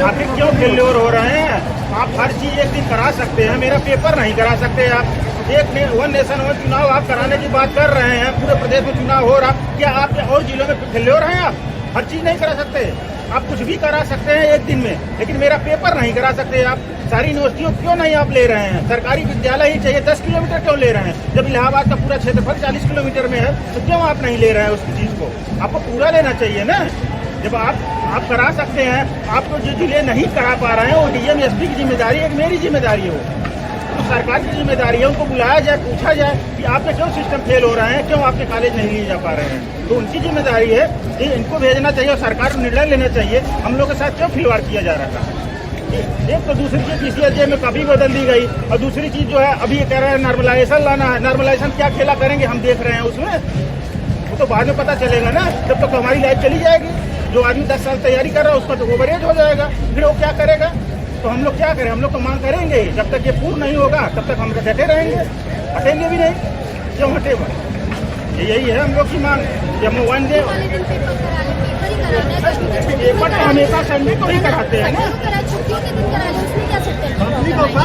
आखिर क्यों फेल्योर हो रहे हैं? आप हर चीज एक दिन करा सकते हैं, मेरा पेपर नहीं करा सकते आप। वन नेशन वन चुनाव आप कराने की बात कर रहे हैं, पूरे प्रदेश में चुनाव हो रहा, क्या आप और जिलों में फेल्योर हैं? आप हर चीज नहीं करा सकते, आप कुछ भी करा सकते हैं एक दिन में, लेकिन मेरा पेपर नहीं करा सकते आप। सारी यूनिवर्सिटियों क्यों नहीं आप ले रहे हैं? सरकारी विद्यालय ही चाहिए, 10 किलोमीटर क्यों ले रहे हैं? जब इलाहाबाद का पूरा क्षेत्रफल 40 किलोमीटर में है, तो क्यों आप नहीं ले रहे हैं उस चीज को? आपको पूरा लेना चाहिए ना। जब आप करा सकते हैं, आपको जो जिले नहीं करा पा रहे हैं वो डीएम एसपी की जिम्मेदारी है, मेरी जिम्मेदारी है, वो सरकार की जिम्मेदारी है। उनको बुलाया जाए, पूछा जाए कि आपके क्यों सिस्टम फेल हो रहे हैं, क्यों आपके कॉलेज नहीं लिए जा पा रहे हैं, तो उनकी जिम्मेदारी है कि इनको भेजना चाहिए और सरकार को निर्णय लेना चाहिए। हम लोग के साथ क्यों खिलवाड़ किया जा रहा था? एक तो दूसरी चीज पीसीएसजे में कभी बदल दी गई, और दूसरी चीज जो है अभी कह रहे हैं नॉर्मलाइजेशन लाना है। नॉर्मलाइजेशन क्या खेला करेंगे हम देख रहे हैं उसमें, वो तो बाद में पता चलेगा ना। जब तक तो हमारी लाइफ चली जाएगी, जो आदमी 10 साल तैयारी कर रहा है उसका तो ओवरेज हो जाएगा, फिर वो क्या करेगा? तो हम लोग क्या करें? हम लोग तो मांग करेंगे, जब तक ये पूर्ण नहीं होगा तब तक हम डटे रहेंगे, हटेंगे भी नहीं। क्यों हटेगा? यही है हम लोग की मांग कि हम वन डे पेपर तो हमेशा संडे को ही कराते हैं ना।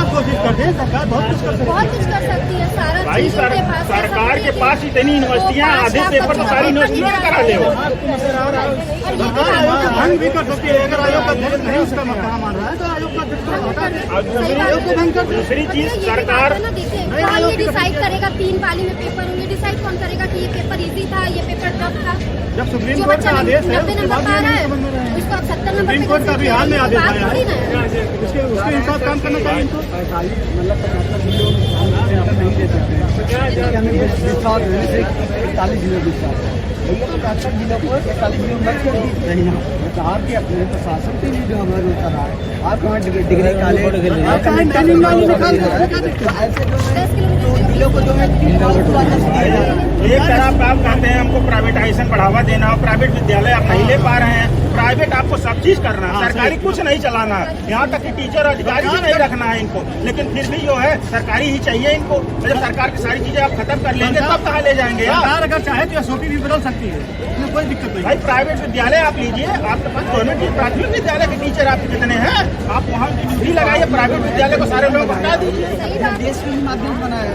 कोशिश करते हैं, सरकार बहुत कुछ कर सकती है। सारा भाई सरकार के पास इतनी यूनिवर्सिटियाँ, आधे पेपर तो सारी यूनिवर्सिटियों में करा ले। सरकार आयोग का भंग भी कर सकती है, अगर आयोग का भंग नहीं उसका मसला मान रहा है तो आयोग का दूसरी चीज सरकार ये डिसाइड करेगा 3 पाली में पेपर होंगे, डिसाइड कौन करेगा कि ये पेपर इजी था, ये पेपर टफ था? जब सुप्रीम कोर्ट का आदेश है उसके बाद उसको अब 70 नंबर सुप्रीम कोर्ट का भी हाल में आदेश आया है, उसके हिसाब काम करना चाहिए इनको। आपके अपने प्रशासन के लिए जो हमारे होता रहा है, आप वहाँ डिग्री कॉलेज जिलों को जो है एक तरफ आप कहते हैं हमको प्राइवेटाइजेशन बढ़ावा देना, और प्राइवेट विद्यालय आप नहीं ले पा रहे हैं। प्राइवेट आपको सब चीज करना है, सरकारी कुछ नहीं चलाना, यहाँ तक कि टीचर अधिकारी भी नहीं रखना है इनको, लेकिन फिर भी जो है सरकारी ही चाहिए इनको। जब सरकार की सारी चीजें आप खत्म कर लेंगे तब कहाँ ले जाएंगे? सरकार अगर चाहे तो एसओपी भी बदल सकती है, इसमें कोई दिक्कत नहीं। भाई प्राइवेट विद्यालय आप लीजिए, आपके पास गवर्नमेंट प्राथमिक विद्यालय के टीचर आपके कितने हैं? आप वहाँ ड्यूटी लगाइए, प्राइवेट विद्यालय को सारे लोग हटा दीजिए। देश के माध्यम बनाया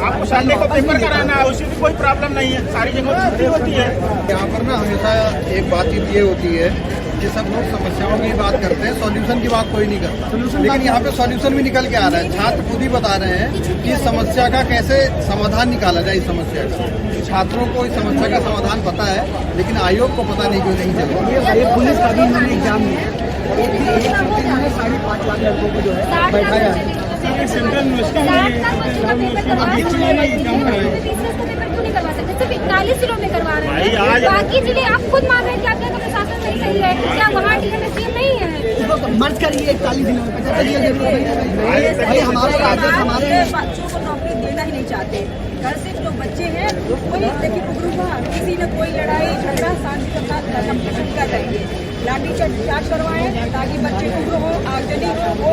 आपको संडे को पेपर कराना है, उसमें भी कोई प्रॉब्लम नहीं है, सारी जगह छुट्टी होती है। यहाँ पर ना हमेशा एक बातचीत ये होती है कि सब लोग समस्याओं की बात करते हैं, सॉल्यूशन की बात कोई नहीं करता। लेकिन यहाँ पे सॉल्यूशन भी निकल के आ रहा है। छात्र खुद ही बता रहे हैं कि इस समस्या का कैसे समाधान निकाला जाए। इस समस्या का छात्रों को इस समस्या का समाधान पता है, लेकिन आयोग को पता नहीं क्यों नहीं चला। पुलिस का भी इन्होंने एग्जाम लिया, 5.5 लाख लड़कों को जो है बैठाया है। सेंट्रल सिर्फ 41 जिलों में करवा रहे हैं, बाकी जिले आप खुद मान रहे हैं कि आपका प्रशासन नहीं सही है, क्या वहाँ डीएमएसपी नहीं है? मर्ज करिए 41 जिलों में, 75 जिलों भाई हमारे राज्य हमारे बच्चों को नौकरी देना ही नहीं चाहते। घर से जो बच्चे हैं कोई देखिए किसी ने कोई लड़ाई झगड़ा शांति के साथ कंप्लीट कर जाएंगे, लाठी चार्ज करवाएं ताकि बच्चे उग्र हो, आगजनी हो,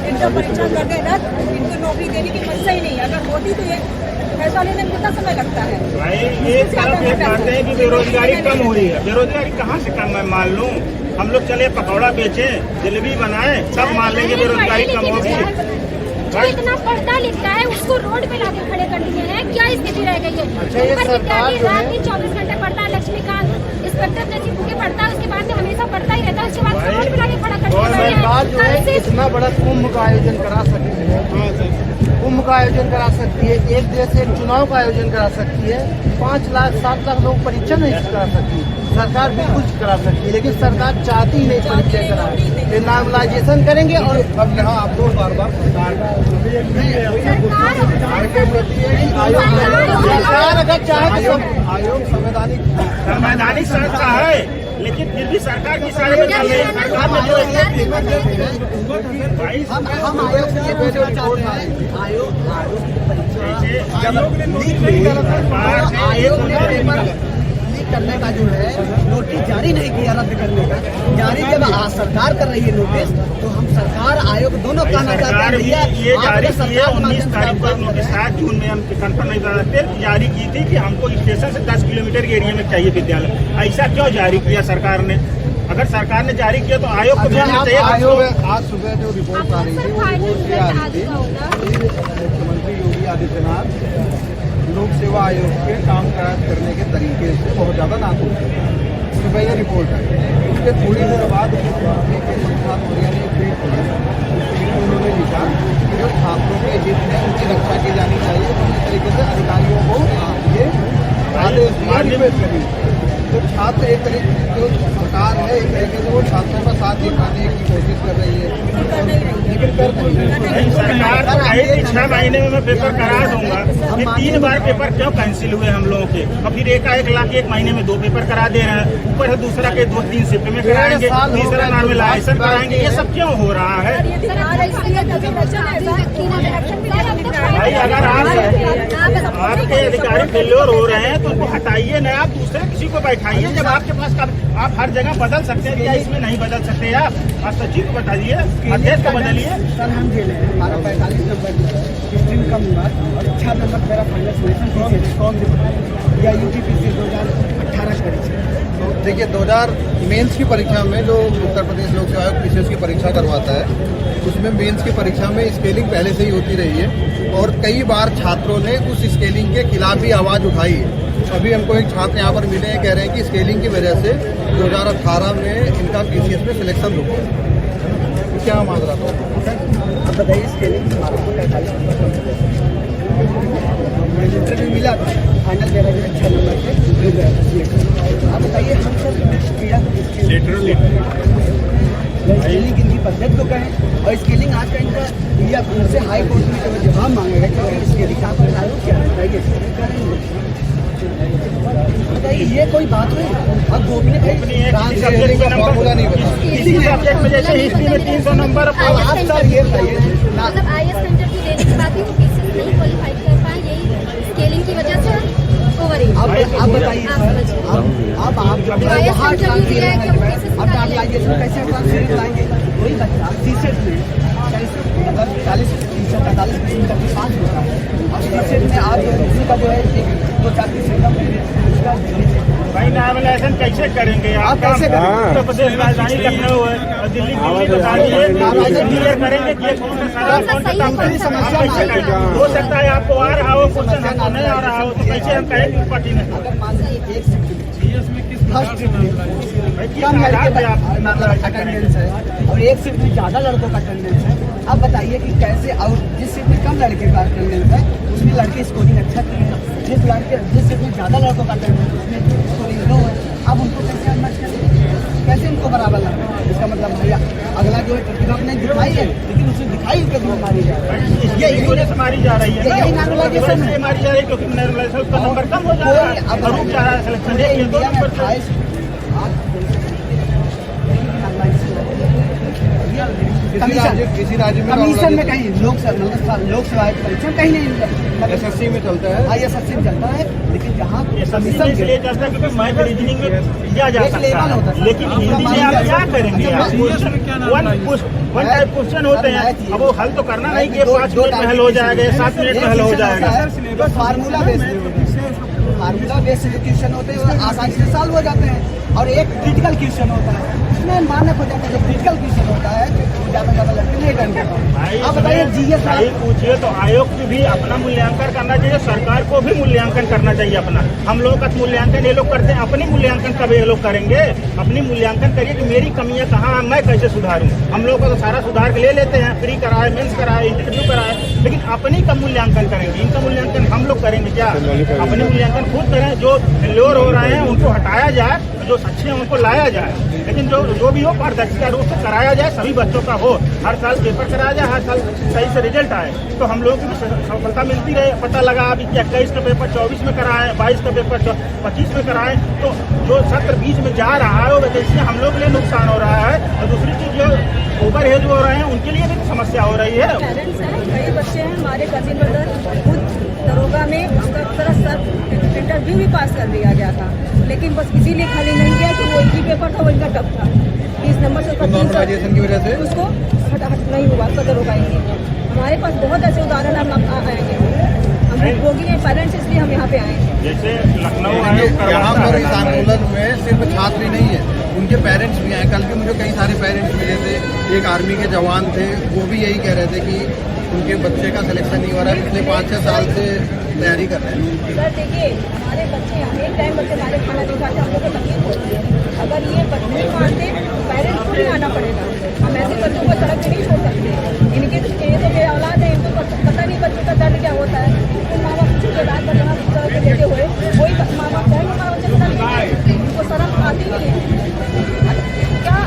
इंटर परीक्षा कर दे रद्द, इनको नौकरी देने की मंशा ही नहीं। अगर होती तो ये फैसला लेने में कितना समय लगता है? एक तरफ ये कहते हैं कि बेरोजगारी कम हो रही है, बेरोजगारी कहाँ से कम है? मान लूँ हम लोग चले पकौड़ा बेचें, जलेबी बनाएं, सब मान लेंगे बेरोजगारी कम होगी। जो इतना पढ़ता लिखता है उसको रोड पे लाके खड़े कर दिए हैं, क्या स्थिति रह गई है? रात दिन 24 घंटे पढ़ता है, लक्ष्मीकांत इंस्पेक्टर जैसी बुकें पढ़ता है, उसके बाद में हमेशा पढ़ता ही रहता है, उसके बाद रोड पे लाके खड़ा कर दिया है। इतना बड़ा कुंभ का आयोजन करा सकती है, कुंभ का आयोजन करा सकती है, एक देश एक चुनाव का आयोजन करा सकती है, 5 लाख 7 लाख लोग परीक्षा नहीं करा सकती। सरकार बिल्कुल करा सकती है, लेकिन सरकार चाहती ही नहीं परीक्षा कराए। फिर नॉर्मलाइजेशन करेंगे और अब यहाँ आप लोग बार बार सरकार अगर चाहे तो आयोग संवैधानिक संस्था है, लेकिन फिर भी सरकार की सारी सरकार ने जो हम आयोग करने का जो है नोटिस जारी नहीं किया, रद्द करने का जारी जब सरकार कर रही है नोटिस, तो हम सरकार आयोग दोनों कहना चाहते हैं। ये जारी की है 19 तारीख को नोटिस 7 जून में हम कंफर्म नहीं कर सकते, जारी की थी कि हमको स्टेशन से 10 किलोमीटर के एरिया में चाहिए विद्यालय। ऐसा क्यों जारी किया सरकार ने? अगर सरकार ने जारी किया तो आयोग को भेजना चाहिए। आयोग आज सुबह जो रिपोर्ट आ रही थी वो रिपोर्ट ये आ रही थी कि मुख्यमंत्री योगी आदित्यनाथ लोक सेवा आयोग के कामकाज करने के तरीके से बहुत ज़्यादा नाखुश है। सुबह ये रिपोर्ट आई, उसके थोड़ी देर बाद उन्होंने लिखा कि जो छात्रों के हित में उनकी रक्षा की जानी चाहिए, तो इस तरीके से अधिकारियों को ये आदेश निर्देश करी। तो छात्र एक तरीके जो सरकार है एक तरीके से वो छात्रों का साथ दिखाने की कोशिश कर रही है, लेकिन कर नहीं। सरकार तो कही थी 6 महीने में मैं पेपर करा दूंगा, फिर 3 बार पेपर क्यों कैंसिल हुए हम लोगों के, और फिर एकाएक लाके 1 महीने में 2 पेपर करा दे रहे हैं, ऊपर से दूसरा के 2-3 शिफ्ट में कराएंगे, तीसरा नॉर्मलाइजेशन कराएंगे। ये सब क्यों हो रहा है भाई? अगर आपके अधिकारी फेल्योर हो रहे हैं तो उनको हटाइए ना, आप दूसरे किसी को बैठाइए। जब आपके पास आप हर जगह बदल सकते हैं, क्या इसमें नहीं बदल सकते आप? सचिव को बताइए, अध्यक्ष को बदलिए। सर हम खेले, हमारा 45 नंबर स्ट्रीम कम हुआ और 6 नंबर मेरा फाइनल सिलेक्शन कौन या यूपीपीसी 2018 परीक्षा। तो देखिए 2000 मेंस की परीक्षा में जो उत्तर प्रदेश लोक सेवा आयोग पीसीएस की परीक्षा करवाता है, उसमें मेंस की परीक्षा में स्केलिंग पहले से ही होती रही है और कई बार छात्रों ने उस स्केलिंग के खिलाफ भी आवाज़ उठाई है। अभी हमको एक छात्र यहाँ पर मिले हैं, कह रहे हैं कि स्केलिंग की वजह से 2018 में इनका पीसीएस में सिलेक्शन रुका। क्या माजरा था? अब बताइए स्केलिंग हमारे को 45 नंबर इंटरव्यू मिला था, फाइनल दे रहे 6 नंबर से मिल गया था सिलेक्शन। आप बताइए हम सर स्केलिंग इनकी पद्धति को कहें और स्केलिंग आज का इनका या उनसे हाई कोर्ट में जब जवाब मांगेगा कि स्केलिंग कहाँ पर लाओ क्या बताइए बताइए, ये कोई बात नहीं। अब गोपनीय फॉर्मूला नहीं बता, किसी सब्जेक्ट में जैसे हिस्ट्री में 300 नंबर। आप सर ये बताइए मतलब IAS इंटरव्यू देने के बाद भी वो पीसीएस नहीं क्वालिफाई कर पाए, यही स्केलिंग की वजह से ओवर एज। आप बताइए सर, आप ग्रेजुएशन कैसे लाएंगे? कोई बच्चा सीसेट में 40-45% तक पास होता है और सीसेट में आप दूसरी का जो है 2-4% कम भाई नॉर्मलाइजेशन कैसे करेंगे आप? कैसे करेंगे? उत्तर प्रदेश राजधानी लखनऊ है और दिल्ली क्लियर करेंगे कि कौन सा समस्या हो सकता है आपको आ रहा हो, क्वेश्चन हमको नहीं आ रहा हो, तो कैसे हम कहेंगे पार्टी ने? अगर मान लीजिए एक फर्स्ट शिफ्ट में कम अटेंडेंस है और एक शिफ्ट में ज़्यादा लड़कों का अटेंडेंस है, अब बताइए कि कैसे? और जिस शिफ्ट में कम लड़के का अटेंडेंस है उसमें लड़के स्कोरिंग अच्छा की है, जिस शिफ्ट में ज़्यादा लड़कों का अटेंडेंस है उसमें स्कोरिंग लो है। अब उनको कैसे मैच करेंगे, कैसे उनको बराबर लगना? इसका मतलब भैया अगला जो है प्रतिभा नहीं दिखाई है, लेकिन उसने दिखाई उनके दिन मारी जा रही है, ये इन्होंने से मारी जा रही है, यही नॉर्मलाइजेशन है। मारी जा रही है क्योंकि नॉर्मलाइजेशन उसका नंबर कम हो जा रहा है, अब रुक जा रहा है सिलेक्शन। इंडिया में 28 किसी राज्य में कमीशन में कहीं लोक सेवा परीक्षा कहीं नहीं एसएससी में चलता है, ISSC में चलता है, लेकिन जहाँ कमीशन इसलिए चलता है क्योंकि मैथ रीजनिंग में दिया जा सकता है, लेकिन हिंदी में आप क्या करेंगे? वन टाइप क्वेश्चन होते हैं, अब वो हल तो करना नहीं कि 5 मिनट में हल हो जाएगा, 7 मिनट में हल हो जाएगा। फार्मूला बेस्ड क्वेश्चन होते हैं आसानी से सॉल्व हो जाते हैं, और एक क्रिटिकल क्वेश्चन होता है उसमें मानक हो जाता है। जो क्रिटिकल क्वेश्चन होता है ज़्यादा लड़के नहीं करते। आप बताइए जीएस भाई पूछिए तो आयोग की भी अपना मूल्यांकन करना चाहिए, सरकार को भी मूल्यांकन करना चाहिए अपना। हम लोगों का मूल्यांकन ये लोग करते हैं, अपनी मूल्यांकन कब ये लोग करेंगे? अपनी मूल्यांकन करिए कि मेरी कमियां कहाँ, मैं कैसे सुधारूं। हम लोग का तो सारा सुधार के ले लेते हैं, प्री कराए, मेंस कराए, इंटरव्यू कराए, लेकिन अपनी का मूल्यांकन करेंगे? इनका मूल्यांकन हम लोग करेंगे क्या? अपने मूल्यांकन खुद करें। जो फेल्योर हो रहे हैं उनको हटाया जाए, जो अच्छे हैं उनको लाया जाए, लेकिन जो भी हो पारदर्शिता रूप से कराया जाए, सभी बच्चों का हो। हर साल पेपर कराया जाए, हर साल सही से रिजल्ट आए, तो हम लोगों को सफलता मिलती रहे। पता लगा अभी 21 का पेपर 24 में कराएं, 22 का पेपर 25 में कराएं, तो जो सत्र बीच में जा रहा है वो वजह हम लोग के लिए नुकसान हो रहा है। और दूसरी चीज जो ओवर हेज हो रहे हैं उनके लिए भी समस्या हो रही है। पेरेंट्स हैं, कई बच्चे हैं हमारे कजिन ब्रदर खुद दरोगा में उसका सब इंटरव्यू भी पास कर दिया गया था, लेकिन बस इसीलिए खाली नहीं गया कि वो एक ही पेपर था, वो इनका टफ था। 30 नंबर से नॉर्मलाइजेशन की वजह से उसको हटाहट नहीं हुआ, उसका दरोगा ही। हमारे पास बहुत ऐसे उदाहरण हम आएंगे। हम भोगी हैं पेरेंट्स, इसलिए हम यहाँ पे आए हैं। जैसे लखनऊ देखिए, यहाँ पर इस आयोग आंदोलन में सिर्फ छात्र ही नहीं है, उनके पेरेंट्स भी आए। कल भी मुझे कई सारे पेरेंट्स मिले थे, एक आर्मी के जवान थे, वो भी यही कह रहे थे कि उनके बच्चे का सिलेक्शन नहीं हो रहा है, पिछले 5-6 साल से तैयारी कर रहे हैं। सर देखिए, हमारे बच्चे एक टाइम बच्चे हमारे खाना नहीं खाते, हम लोग को तकलीफ होती है। अगर ये बच्चे नहीं मानते पेरेंट्स को ही आना पड़ेगा। हम ऐसे बच्चों को सड़क पे नहीं छोड़ सकते। इनके ये तो मेरे औलाद है, इनको पता नहीं बच्चों का दर्द क्या होता है। तो माँ बाप जो रात भर यहाँ पे लेटे हुए, वही माँ बाप चाहे हमारा बच्चे को दर्द नहीं, उनको शर्म आती नहीं है। क्या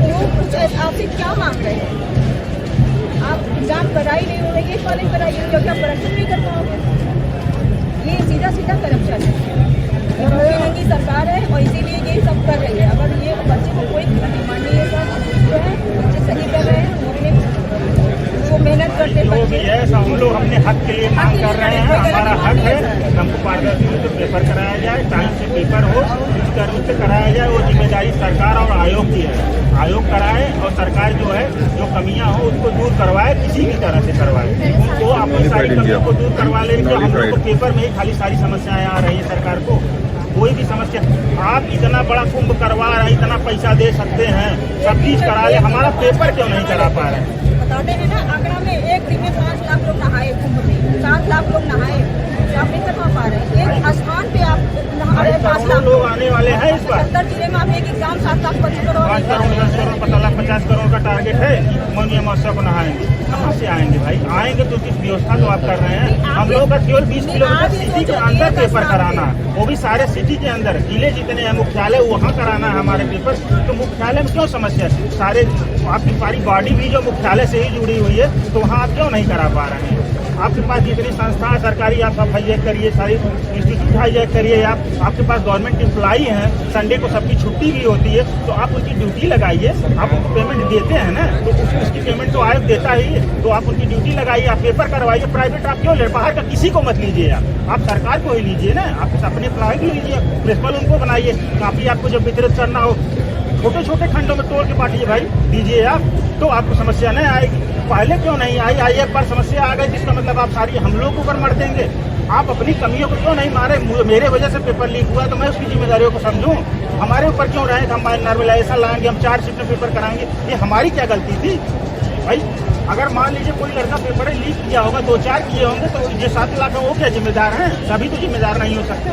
वो कुछ आपसे क्या मांग रहे हैं? आप एग्जाम पढ़ाई नहीं हो रही है, कॉलेज पढ़ाई है, क्योंकि आप करप्शन नहीं कर पाओगे। ये सीधा सीधा करप्शन है। मोदी सरकार है और इसीलिए ये सब कर रही है। अगर ये बच्चे को कोई डिमांड नहीं है सर, जो है बच्चे सही कर रहे हैं, वो मेहनत करते जो भी है हम लोग अपने हक के लिए मांग कर रहे हैं। हमारा हक है, हमको पारदर्शी रूप से पेपर कराया जाए, टाइम से पेपर हो, उसका रूप से कराया जाए। वो जिम्मेदारी सरकार और आयोग की है। आयोग कराए और सरकार जो है जो कमियां हो उसको दूर करवाए, किसी भी तरह से करवाए। तो अपनी सारी कमियों को दूर करवा ले। जो हम लोग को पेपर में ही खाली सारी समस्याएं आ रही है, सरकार को कोई भी समस्या, आप इतना बड़ा कुंभ करवा रहे हैं, इतना पैसा दे सकते हैं, सब चीज करा ले, हमारा पेपर क्यों नहीं करा पा रहे हैं? बताते हैं ना, आगरा में एक दिन में 5 लाख लोग नहाए, कुंभ में 7 लाख लोग नहाए, आप नहीं करवा पा रहे हैं। एक स्थान पे आप नहा रहे 5 लाख लोग आने वाले हैं इस बार। 70 जिले में आप एक एग्जाम 7 लाख 25 करोड़ 5 करोड़ 10 करोड़ 50 करोड़ का टारगेट है। मौनी महोत्सव को नहाएंगे, कहाँ से आएंगे भाई? आएंगे तो किस व्यवस्था तो आप कर रहे हैं। हम लोगों का केवल 20 किलोमीटर सिटी के अंदर पेपर कराना, वो भी सारे सिटी के अंदर, जिले जितने हैं मुख्यालय वहाँ कराना है हमारे पेपर। तो मुख्यालय में क्यों समस्या है? सारे आपकी सारी बॉडी भी जो मुख्यालय से ही जुड़ी हुई है, तो वहाँ आप क्यों नहीं करा पा रहे हैं? आपके पास जितनी संस्था सरकारी, आप हाईजैक करिए, सारी इंस्टीट्यूट हाईजैक करिए। आपके पास गवर्नमेंट एम्प्लॉई हैं, संडे को सबकी छुट्टी भी होती है, तो आप उनकी ड्यूटी लगाइए। आप उनको पेमेंट देते हैं ना, तो उसकी पेमेंट तो आयोग देता ही है, तो आप उनकी ड्यूटी लगाइए, आप पेपर करवाइए। प्राइवेट आप क्यों ले? बाहर का किसी को मत लीजिए, आप सरकार को ही लीजिए ना। आप अपने एम्प्लॉय भी लीजिए, प्रिंसिपल उनको बनाइए। काफी आपको जब वितरित करना हो, छोटे छोटे खंडों में तोड़ के बांटिए भाई, दीजिए आप, तो आपको समस्या नहीं आएगी। पहले क्यों नहीं आई एक बार समस्या आ गई, जिसका मतलब आप सारी हम लोग को ऊपर मर देंगे। आप अपनी कमियों को क्यों नहीं मारे? मेरे वजह से पेपर लीक हुआ तो मैं उसकी जिम्मेदारियों को समझूं। हमारे ऊपर क्यों रहे? हम नॉर्मलाइजेशन लाएंगे, हम 4 शिफ्ट में पेपर कराएंगे, ये हमारी क्या गलती थी भाई? अगर मान लीजिए कोई लड़का पेपर लीक किया होगा, 2-4 किए होंगे, तो जो 7 लाख है वो क्या जिम्मेदार हैं? सभी तो जिम्मेदार नहीं हो सकते।